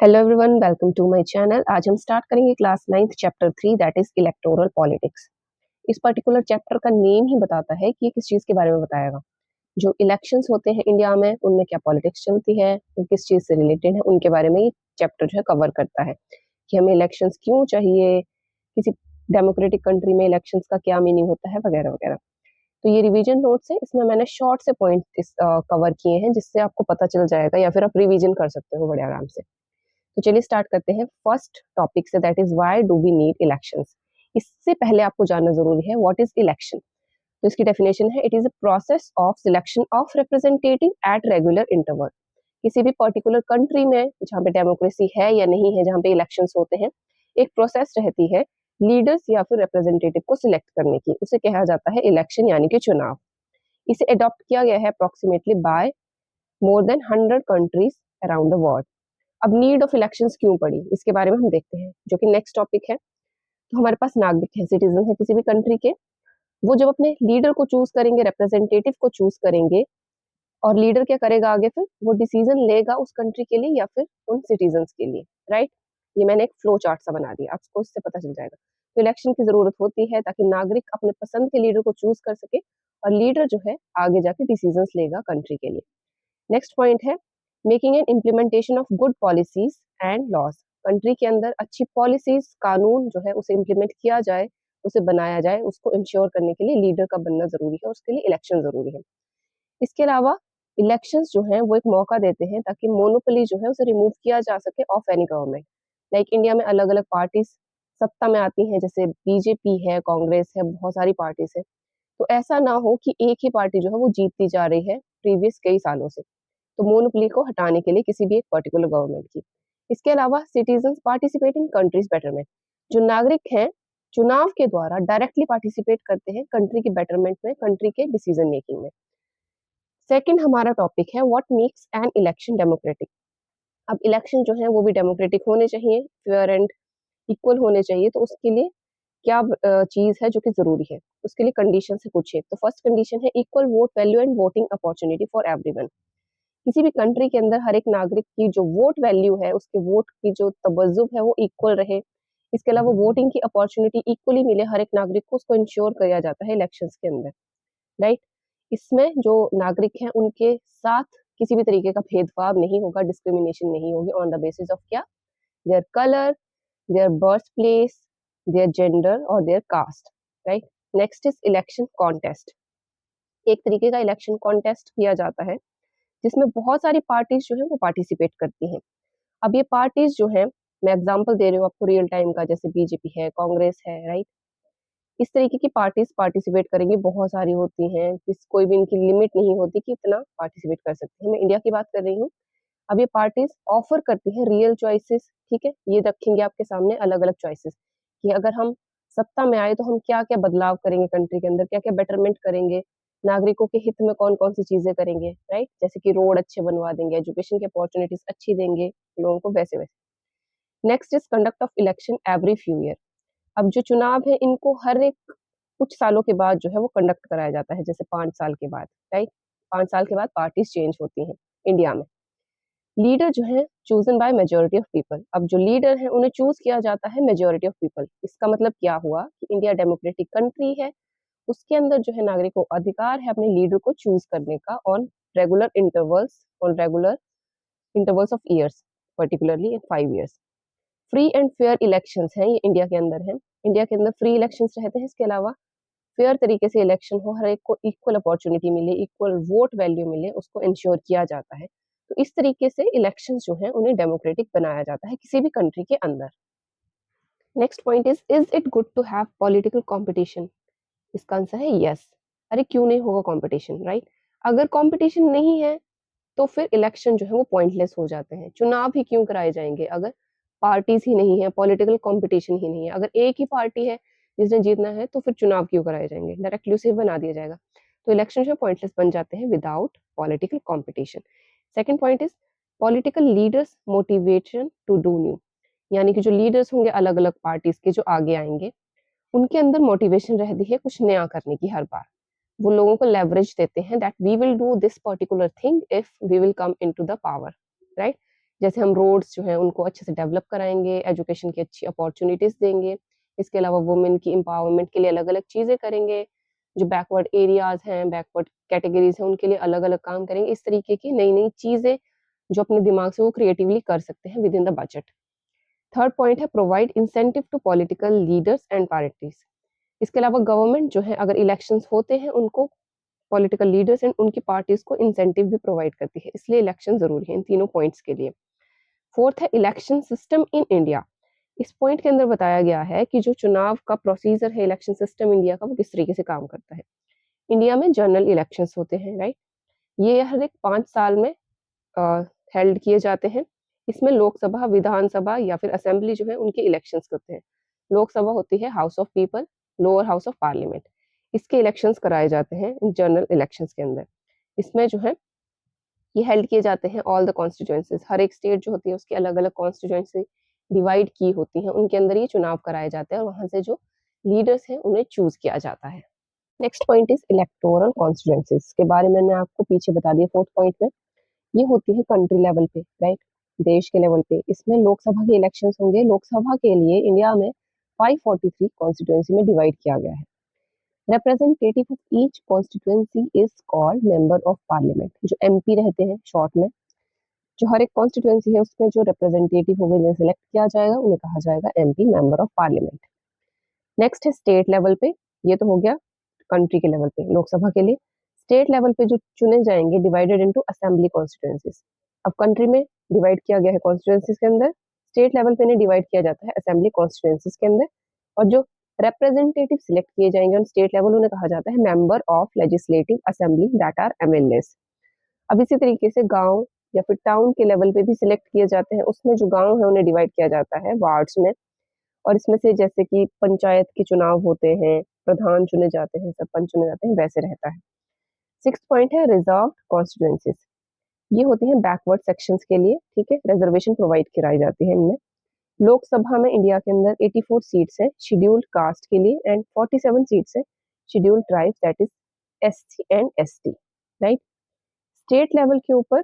Hello everyone, welcome to my channel. आज हम start करेंगे class 9th chapter 3 that is electoral politics. इस particular chapter का name ही बताता है कि ये किस चीज के बारे में बताएगा। जो इलेक्शंस होते हैं इंडिया में, उनमें क्या पॉलिटिक्स चलती है, वो किस चीज से रिलेटेड है, उनके बारे में ये चैप्टर जो है कवर करता है कि हमें इलेक्शंस क्यों चाहिए, किसी डेमोक्रेटिक कंट्री में इलेक्शंस का क्या मीनिंग होता है, वगैरह वगैरह। तो ये रिवीजन नोट्स है, इसमें मैंने शॉर्ट से पॉइंट कवर किए हैं जिससे आपको पता चल जाएगा, या फिर आप रिवीजन कर सकते हो बड़े आराम से। तो चलिए स्टार्ट करते हैं फर्स्ट टॉपिक से, that is why do we need elections. इससे पहले आपको जानना जरूरी है व्हाट इज इलेक्शन। तो इसकी डेफिनेशन है, it is a process of selection of representative at regular interval. किसी भी पर्टिकुलर कंट्री में जहाँ पे डेमोक्रेसी है या नहीं है, जहाँ पे इलेक्शंस होते हैं, एक प्रोसेस रहती है लीडर्स या फिर रिप्रेजेंटेटिव को सिलेक्ट करने की, उसे कहा जाता है इलेक्शन यानी कि चुनाव। इसे अडॉप्ट किया गया है approximately by more than 100 countries around the world. अब नीड ऑफ इलेक्शंस क्यों पड़ी, इसके बारे में हम देखते हैं, जो कि नेक्स्ट टॉपिक है। तो हमारे पास नागरिक है, सिटीजन है किसी भी कंट्री के। वो जब अपने लीडर को चूज करेंगे, रिप्रेजेंटेटिव को चूज करेंगे, और लीडर क्या करेगा आगे, फिर वो डिसीजन लेगा उस कंट्री के लिए या फिर उन सिटीजन्स के लिए, राइट। ये मैंने एक फ्लो चार्ट सा बना दिया, आपको इससे पता चल जाएगा। तो इलेक्शन की जरूरत होती है ताकि नागरिक अपने पसंद के लीडर को चूज कर सके, और लीडर जो है आगे जाके डिसीजन लेगा कंट्री के लिए। नेक्स्ट पॉइंट है, making an implementation of good policies and laws. Country के अंदर अच्छी पॉलिसीज, कानून जो है उसे इम्प्लीमेंट किया जाए, उसे बनाया जाए, उसको इंश्योर करने के लिए लीडर का बनना जरूरी है, उसके लिए इलेक्शन जरूरी है। इसके अलावा इलेक्शंस जो है वो एक मौका देते हैं ताकि मोनोपोली जो है उसे रिमूव किया जा सके of any government. Like India में अलग अलग पार्टीज सत्ता में आती हैं, जैसे बीजेपी है, कांग्रेस है, बहुत सारी पार्टीज है। तो ऐसा ना हो कि एक ही पार्टी जो है वो जीतती जा रही है प्रीवियस कई सालों से। तो मोनोपोली को हटाने के लिए किसी भी एक पर्टिकुलर गवर्नमेंट की। इसके अलावा citizen participate in countries betterment. जो नागरिक हैं, चुनाव के द्वारा डायरेक्टली पार्टिसिपेट करते हैं कंट्री के बेटरमेंट में, कंट्री के डिसीजन मेकिंग में। सेकंड हमारा टॉपिक है, what makes an election democratic. अब इलेक्शन जो है वो भी डेमोक्रेटिक होने चाहिए, फेयर एंड इक्वल होने चाहिए। तो उसके लिए क्या चीज है जो कि जरूरी है, उसके लिए कंडीशन है कुछ है। तो फर्स्ट कंडीशन है, equal vote value and voting opportunity for everyone. किसी भी कंट्री के अंदर हर एक नागरिक की जो वोट वैल्यू है, उसके वोट की जो तवज्जुह है वो इक्वल रहे। इसके अलावा वोटिंग की अपॉर्चुनिटी इक्वली मिले हर एक नागरिक को, उसको इंश्योर किया जाता है इलेक्शंस के अंदर, राइट। इसमें जो नागरिक हैं उनके साथ किसी भी तरीके का भेदभाव नहीं होगा, डिस्क्रिमिनेशन नहीं होगी ऑन द बेसिस ऑफ क्या, their colour, their birth place, their gender और their caste, right. Next is election contest. एक तरीके का इलेक्शन कॉन्टेस्ट किया जाता है जिसमें बहुत सारी पार्टीज जो है वो पार्टिसिपेट करती हैं। अब ये पार्टीज जो है, मैं एग्जांपल दे रही हूँ आपको रियल टाइम का, जैसे बीजेपी है, कांग्रेस है, राइट। इस तरीके की पार्टीज पार्टिसिपेट करेंगी, बहुत सारी होती हैं, किस कोई भी इनकी लिमिट नहीं होती कि इतना पार्टिसिपेट कर सकते हैं। मैं इंडिया की बात कर रही हूँ। अब ये पार्टीज ऑफर करती हैं रियल चॉइसेस, ठीक है। ये रखेंगे आपके सामने अलग अलग चॉइसेस कि अगर हम सत्ता में आए तो हम क्या क्या बदलाव करेंगे कंट्री के अंदर, क्या क्या बेटरमेंट करेंगे, नागरिकों के हित में कौन कौन सी चीजें करेंगे, राइट। जैसे कि रोड अच्छे बनवा देंगे, एजुकेशन की अपॉर्चुनिटीज अच्छी देंगे लोगों को, वैसे वैसे। Next is conduct of election every few year. अब जो चुनाव है इनको हर एक कुछ सालों के बाद जो है वो कंडक्ट कराया जाता है, जैसे 5 साल के बाद, राइट। 5 साल के बाद पार्टीज चेंज होती हैं इंडिया में। लीडर जो है chosen by majority of people. अब जो लीडर है उन्हें चूज किया जाता है मेजोरिटी ऑफ पीपल। इसका मतलब क्या हुआ कि इंडिया डेमोक्रेटिक कंट्री है, उसके अंदर जो है नागरिकों को अधिकार है अपने लीडर को चूज करने का on regular intervals, on regular intervals of years, particularly in 5 years. Free and fair elections हैं, ये इंडिया के अंदर है। इंडिया के अंदर फ्री इलेक्शंस रहते हैं, इसके अलावा फेयर तरीके से इलेक्शन हो, हर एक को इक्वल अपॉर्चुनिटी मिले, इक्वल वोट वैल्यू मिले, उसको इंश्योर किया जाता है। तो इस तरीके से इलेक्शंस जो हैं उन्हें डेमोक्रेटिक बनाया जाता है किसी भी कंट्री के अंदर। Next point is it good to have political competition. इसका आंसर है यस। अरे क्यों नहीं होगा कंपटीशन, राइट। अगर कंपटीशन नहीं है तो फिर इलेक्शन जो है वो पॉइंटलेस हो जाते हैं। चुनाव ही क्यों कराए जाएंगे अगर पार्टीज ही नहीं है, पॉलिटिकल कंपटीशन ही नहीं है। अगर एक ही पार्टी है जिसने जीतना है तो फिर चुनाव क्यों कराए जाएंगे, डायरेक्टली उसे बना दिया जाएगा। तो इलेक्शन जो पॉइंटलेस बन जाते हैं without political competition. Second point is political leaders motivation to do new. यानी कि जो लीडर्स होंगे अलग अलग पार्टीज के जो आगे आएंगे, उनके अंदर मोटिवेशन रहती है कुछ नया करने की हर बार। वो लोगों को लेवरेज देते हैं that we will do this particular thing if we will come into the power, right. जैसे हम रोड्स जो हैं उनको अच्छे से डेवलप कराएंगे, एजुकेशन की अच्छी अपॉर्चुनिटीज देंगे, इसके अलावा वुमेन की एम्पावरमेंट के लिए अलग अलग चीजें करेंगे, जो बैकवर्ड एरियाज हैं, बैकवर्ड कैटेगरीज हैं, उनके लिए अलग अलग काम करेंगे। इस तरीके की नई नई चीजें जो अपने दिमाग से वो क्रिएटिवली कर सकते हैं within the budget. Third point है provide incentive to political leaders and parties. इसके अलावा गवर्नमेंट जो है अगर इलेक्शंस होते हैं उनको पॉलिटिकल लीडर्स एंड उनकी पार्टीज को इंसेंटिव भी प्रोवाइड करती है, इसलिए इलेक्शन जरूरी है इन तीनों पॉइंट्स के लिए। फोर्थ है इलेक्शन सिस्टम इन इंडिया। इस पॉइंट के अंदर बताया गया है कि जो चुनाव का प्रोसीजर है इलेक्शन सिस्टम इंडिया का वो किस तरीके से काम करता है। इंडिया में जनरल इलेक्शंस होते हैं, राइट। ये हर एक 5 साल में हेल्ड किए जाते हैं। इसमें लोकसभा, विधानसभा या फिर असेंबली जो है उनके इलेक्शंस होते हैं। लोकसभा होती है house of people, lower house of parliament, इसके इलेक्शंस कराए जाते हैं इन जनरल इलेक्शंस के अंदर। इसमें जो है ये हेल्ड किए जाते हैं ऑल द कॉन्स्टिट्यूएंसीज, हर एक स्टेट जो होती है उसकी अलग अलग कॉन्स्टिट्यूएंसी डिवाइड की होती हैं, उनके अंदर ये चुनाव कराए जाते हैं और वहां से जो लीडर्स हैं उन्हें चूज किया जाता है। Next point is electoral constituencies के बारे में मैंने आपको पीछे बता दिया फोर्थ पॉइंट में। ये होती है कंट्री लेवल पे, राइट, देश के लेवल पे। इसमें लोकसभा के इलेक्शंस होंगे। लोकसभा के लिए इंडिया में 543 कॉन्स्टिट्यूएंसी में डिवाइड किया गया है। Representative of each constituency is called member of parliament. जो एमपी रहते हैं शॉर्ट में, जो हर एक कॉन्स्टिट्यूएंसी है उसमें जो रिप्रेजेंटेटिव होंगे जिन्हें सिलेक्ट किया जाएगा उन्हें कहा जाएगा MP, member of parliament. Next है स्टेट लेवल पे। ये तो हो गया कंट्री के लेवल पे लोकसभा के लिए। स्टेट लेवल पे जो चुने जाएंगे डिवाइडेड इनटू असेंबली कॉन्स्टिट्यूएंसीज। अब कंट्री में डिवाइड किया गया है कॉन्स्टिट्यूएंसीज के अंदर, स्टेट लेवल पे इन्हें डिवाइड किया जाता है असेंबली कॉन्स्टिट्यूएंसीज के अंदर। और जो रिप्रेजेंटेटिव सिलेक्ट किए जाएंगे ऑन स्टेट लेवल उन्हें कहा जाता है member of legislative assembly, that are MLAs. अब इसी तरीके से गांव या फिर टाउन के लेवल पे भी सिलेक्ट किए जाते हैं। उसमें जो गांव है उन्हें डिवाइड किया जाता है वार्ड्स में, और इसमें से जैसे कि पंचायत के चुनाव होते हैं, प्रधान चुने जाते हैं, सरपंच चुने जाते हैं, वैसे रहता है। सिक्स पॉइंट है रिजर्व कॉन्स्टिट्यूएंसीज। ये होती हैं बैकवर्ड सेक्शंस के लिए, ठीक है, रिजर्वेशन प्रोवाइड कराई जाती है इनमें। लोकसभा में इंडिया के अंदर 84 सीट्स है शेड्यूल्ड कास्ट के लिए एंड 47 सीट्स है scheduled tribes, that is SC and ST, right. State level के ऊपर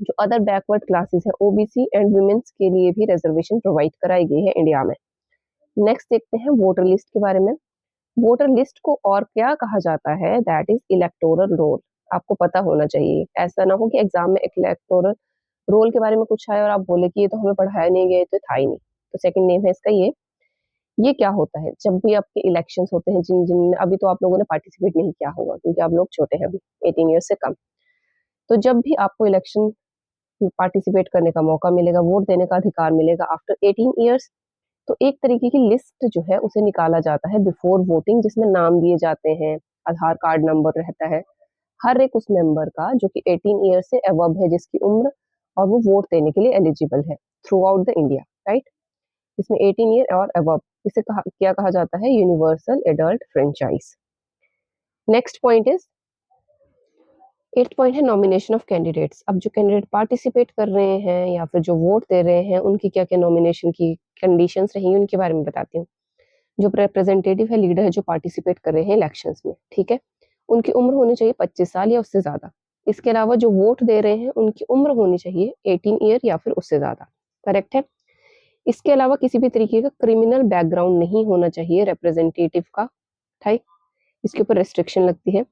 जो अदर बैकवर्ड क्लासेस है ओबीसी एंड वुमेन्स के लिए भी रिजर्वेशन प्रोवाइड कराई गई है इंडिया में। नेक्स्ट देखते हैं वोटर लिस्ट के बारे में। वोटर लिस्ट को और क्या कहा जाता है, दैट इज इलेक्टोरल रोल। आपको पता होना चाहिए, ऐसा ना हो कि एग्जाम में इलेक्टोरल रोल के बारे में कुछ आए और आप बोले कि ये तो हमें पढ़ाया नहीं गया, तो था ही नहीं। तो सेकंड नेम है इसका ये क्या होता है, जब भी आपके इलेक्शंस होते हैं, जिन जिन अभी तो आप लोगों ने पार्टिसिपेट नहीं किया होगा क्योंकि आप लोग छोटे हैं अभी 18 ईयर्स से कम। तो जब भी आपको इलेक्शन पार्टिसिपेट करने का मौका मिलेगा, वोट देने का अधिकार मिलेगा आफ्टर 18 ईयर्स, तो एक तरीके की लिस्ट जो है उसे निकाला जाता है बिफोर वोटिंग, जिसमें नाम दिए जाते हैं, आधार कार्ड नंबर रहता है हर एक उस मेंबर का जो कि 18 ईयर से अबव है जिसकी उम्र, और वो वोट देने के लिए एलिजिबल है through out the India, right. इसमें 18 ईयर और अबव, इसे क्या कहा जाता है, universal adult franchise. Next point is 8th point है नॉमिनेशन ऑफ कैंडिडेट्स। अब जो कैंडिडेट पार्टिसिपेट कर रहे हैं या फिर जो वोट दे रहे हैं उनकी क्या क्या नॉमिनेशन की कंडीशंस रहेंगी उनके बारे में बताती हूँ। जो रिप्रेजेंटेटिव है, लीडर है, जो पार्टिसिपेट कर रहे हैं इलेक्शंस में, ठीक है, उनकी उम्र होनी चाहिए 25 साल या उससे ज्यादा। इसके अलावा जो वोट दे रहे हैं उनकी उम्र होनी चाहिए 18 ईयर या फिर उससे ज्यादा, करेक्ट है। इसके अलावा किसी भी तरीके का क्रिमिनल बैकग्राउंड नहीं होना चाहिए रिप्रेजेंटेटिव का, ठीक, इसके ऊपर रेस्ट्रिक्शन लगती है।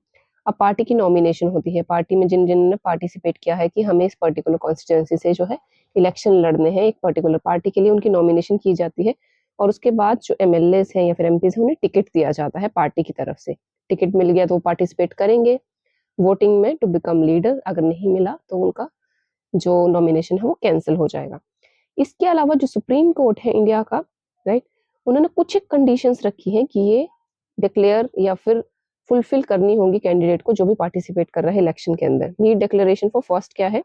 अब पार्टी की नॉमिनेशन होती है, पार्टी में जिन जिन ने पार्टिसिपेट किया है कि हमें इस पर्टिकुलर कॉन्स्टिट्यूएंसी से जो है इलेक्शन लड़ने हैं एक पर्टिकुलर पार्टी के लिए, उनकी नॉमिनेशन की जाती है। और उसके बाद जो एमएलएस हैं या फिर एमपीज हैं उन्हें टिकट दिया जाता है पार्टी की तरफ से। टिकट मिल गया तो वो पार्टिसिपेट करेंगे वोटिंग में टू बिकम लीडर, अगर नहीं मिला तो उनका जो नॉमिनेशन है वो कैंसिल हो जाएगा। इसके अलावा जो सुप्रीम कोर्ट है इंडिया का, राइट, उन्होंने कुछ एक कंडीशंस रखी हैं कि ये डिक्लेयर या फिर फुलफिल करनी होगी कैंडिडेट को जो भी पार्टिसिपेट कर रहा है इलेक्शन के अंदर। नीड डिक्लेरेशन फॉर फर्स्ट क्या है,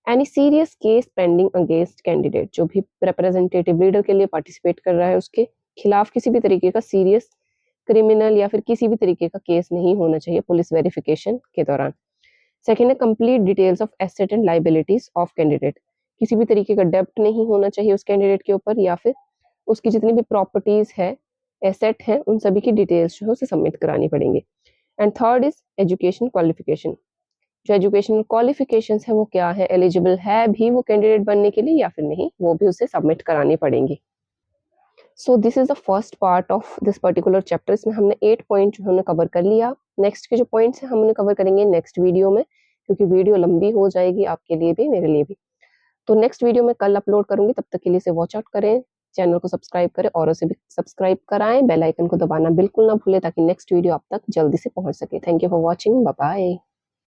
any serious case pending against candidate. जो भी रिप्रेजेंटेटिव लीडर के लिए पार्टिसिपेट कर रहा है उसके खिलाफ किसी भी तरीके का सीरियस क्रिमिनल या फिर किसी भी तरीके का केस नहीं होना चाहिए पुलिस वेरिफिकेशन के दौरान। सेकेंड है complete details of asset and liabilities of candidate. किसी भी तरीके का डेब्ट नहीं होना चाहिए उस कैंडिडेट के ऊपर, या फिर उसकी जितनी भी प्रॉपर्टीज है, एसेट है, उन सभी की डिटेल्स जो है उसे सबमिट करानी पड़ेंगे। And third is education qualification. जो एजुकेशनल क्वालिफिकेशंस है वो क्या है, एलिजिबल है भी वो कैंडिडेट बनने के लिए या फिर नहीं, वो भी उसे सबमिट करानी पड़ेंगी। So this is the first part of this particular chapter. इसमें हमने 8 पॉइंट जो हमने कवर कर लिया। नेक्स्ट के जो पॉइंट्स हैं हमने कवर करेंगे नेक्स्ट वीडियो में, क्योंकि वीडियो लंबी हो जाएगी आपके लिए भी मेरे लिए भी। तो नेक्स्ट वीडियो में कल अपलोड करूंगी, तब तक के लिए इसे वॉच आउट करें, चैनल को सब्सक्राइब करें और उसे भी सब्सक्राइब कराएं, बेल आइकन को दबाना बिल्कुल ना भूलें ताकि नेक्स्ट वीडियो आप तक जल्दी से पहुंच सके। Thank you for watching, bye bye.